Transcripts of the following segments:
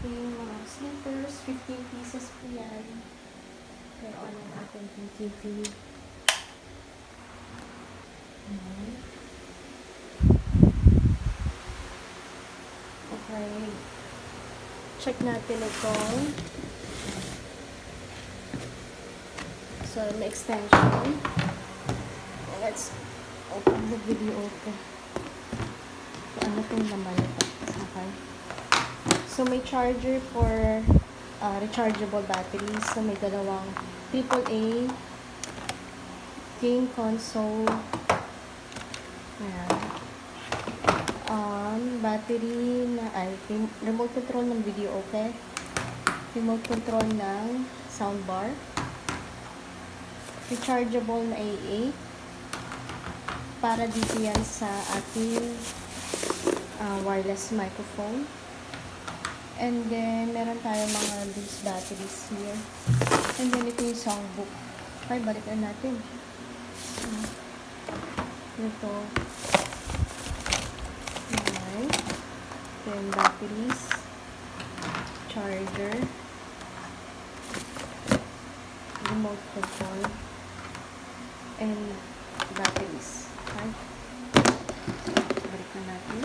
Ito yung mga slippers. 15 pieces po yan. Pero ano natin yung TV. Okay. Check natin itong. So, may extension. Let's open the video open. So, ano itong naman ito? Okay. So, may charger for rechargeable batteries. So, may dalawang AAA game console. Ayan. Battery na, remote control ng video, okay? Remote control ng soundbar. Rechargeable na AA. Para dito yan sa ating wireless microphone. And then, meron tayo mga loose batteries here. And then, ito yung songbook. Okay, balikan natin. Ito. Okay. Then, batteries. Charger. Remote control. And batteries. Okay. Balikan natin.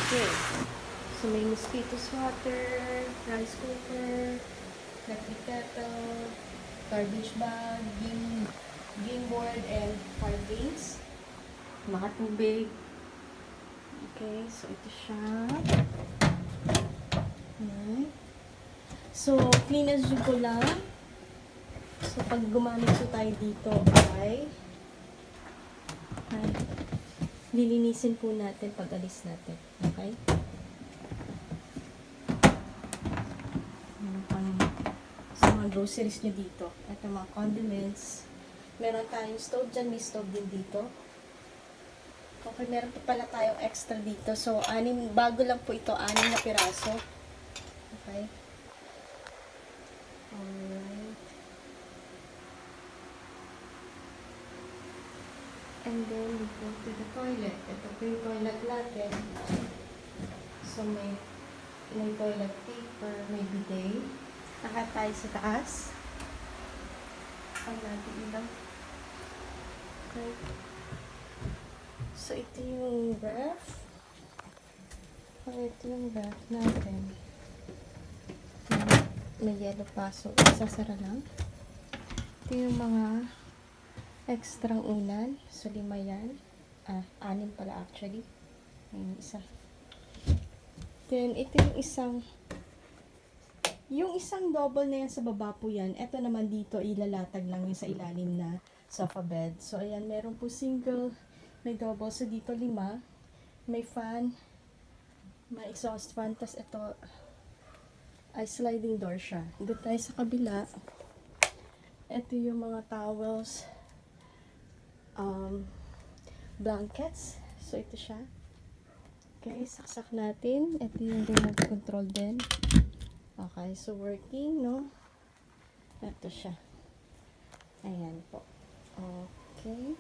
Okay. So, may mosquito swatter, rice cooker, electric kettle, garbage bag, game board, and fire base. Mga tubig. Okay. So, ito siya. Okay. So, clean as you go lang. So, pag gumamit po tayo dito ay lilinisin po natin pag alis natin. Okay? Meron pang sa mga groceries nyo dito. At mga condiments. Meron tayong stove dyan. May stove din dito. Okay, meron pa pala tayong extra dito. So, bago lang po ito. 6 na piraso. Okay? Alright. And then, we go to the toilet. Ito po yung toilet natin. So, may toilet paper, may bidet. Naka tayo sa taas. Ang natin ilang. Okay. So, ito yung ref. Ito yung ref natin. May yellow pa. So, isasara lang. Ito yung mga extrang unan. So, 5 yan. 6 pala actually. Ayun, isa. Then, ito yung isang double na yan sa baba po yan. Ito naman dito, ilalatag lang yung sa ilalim na sofa bed. So, ayan, meron po single, may double. So, dito 5. May fan, may exhaust fan. Tapos, ito ay sliding door siya. Doon tayo sa kabila. Ito yung mga towels. Blankets. So, ito siya. Okay, saksak natin. Ito yung remote control din. Okay, so working, no? Ito siya. Ayan po. Okay.